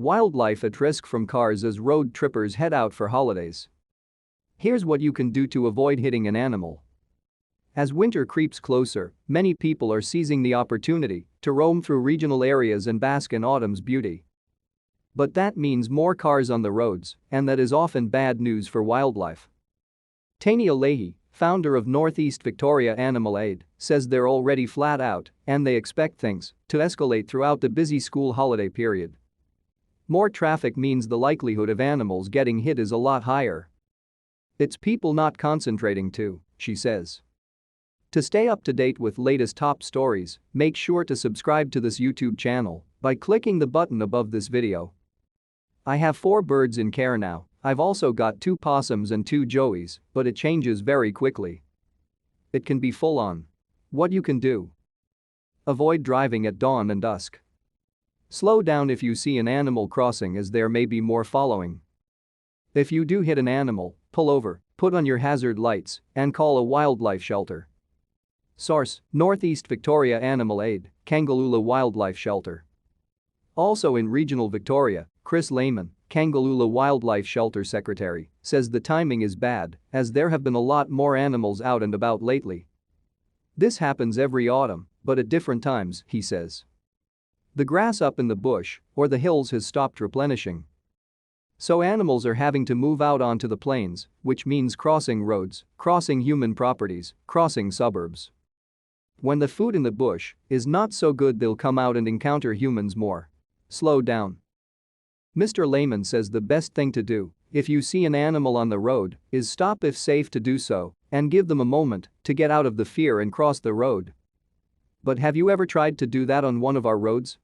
Wildlife at risk from cars as road trippers head out for holidays. Here's what you can do to avoid hitting an animal. As winter creeps closer, many people are seizing the opportunity to roam through regional areas and bask in autumn's beauty. But that means more cars on the roads, and that is often bad news for wildlife. Tania Leahy, founder of Northeast Victoria Animal Aid, says they're already flat out and they expect things to escalate throughout the busy school holiday period. More traffic means the likelihood of animals getting hit is a lot higher. It's people not concentrating too, she says. To stay up to date with latest top stories, make sure to subscribe to this YouTube channel by clicking the button above this video. I have 4 birds in care now. I've also got 2 possums and 2 joeys, but it changes very quickly. It can be full on. What you can do: avoid driving at dawn and dusk. Slow down if you see an animal crossing, as there may be more following. If you do hit an animal, pull over, put on your hazard lights, and call a wildlife shelter. Source: Northeast Victoria Animal Aid, Kangaloola Wildlife Shelter. Also in regional Victoria, Chris Lehman, Kangaloola Wildlife Shelter Secretary, says the timing is bad as there have been a lot more animals out and about lately. This happens every autumn, but at different times, he says. The grass up in the bush or the hills has stopped replenishing. So animals are having to move out onto the plains, which means crossing roads, crossing human properties, crossing suburbs. When the food in the bush is not so good, they'll come out and encounter humans more. Slow down. Mr. Lehman says the best thing to do if you see an animal on the road is stop if safe to do so and give them a moment to get out of the fear and cross the road. But have you ever tried to do that on one of our roads?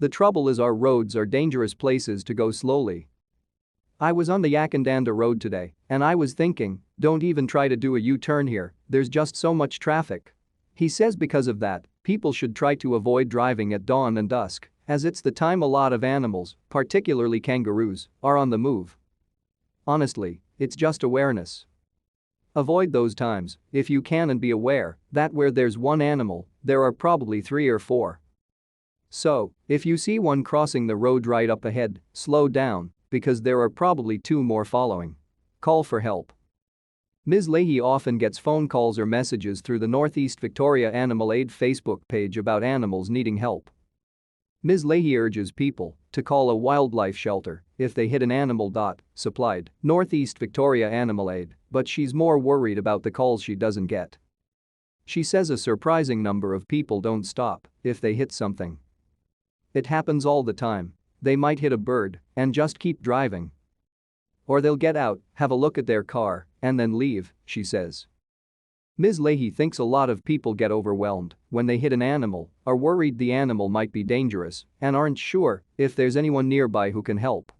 The trouble is our roads are dangerous places to go slowly. I was on the Yakandanda road today and I was thinking, don't even try to do a U-turn here, there's just so much traffic. He says because of that, people should try to avoid driving at dawn and dusk, as it's the time a lot of animals, particularly kangaroos, are on the move. Honestly, it's just awareness. Avoid those times if you can and be aware that where there's one animal, there are probably 3 or 4. So, if you see one crossing the road right up ahead, slow down because there are probably 2 more following. Call for help. Ms. Leahy often gets phone calls or messages through the Northeast Victoria Animal Aid Facebook page about animals needing help. Ms. Leahy urges people to call a wildlife shelter if they hit an animal. Supplied Northeast Victoria Animal Aid, but she's more worried about the calls she doesn't get. She says a surprising number of people don't stop if they hit something. It happens all the time. They might hit a bird and just keep driving. Or they'll get out, have a look at their car, and then leave, she says. Ms. Leahy thinks a lot of people get overwhelmed when they hit an animal, are worried the animal might be dangerous, and aren't sure if there's anyone nearby who can help.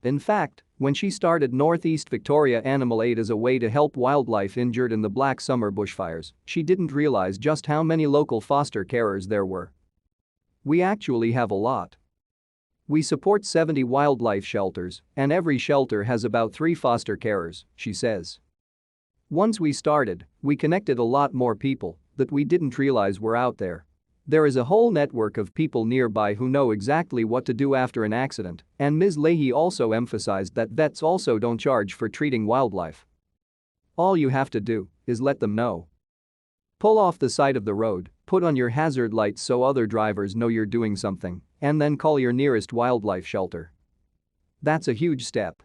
In fact, when she started Northeast Victoria Animal Aid as a way to help wildlife injured in the Black Summer bushfires, she didn't realize just how many local foster carers there were. We actually have a lot. We support 70 wildlife shelters, and every shelter has about 3 foster carers, she says. Once we started, we connected a lot more people that we didn't realize were out there. There is a whole network of people nearby who know exactly what to do after an accident, and Ms. Leahy also emphasized that vets also don't charge for treating wildlife. All you have to do is let them know. Pull off the side of the road, put on your hazard lights so other drivers know you're doing something, and then call your nearest wildlife shelter. That's a huge step.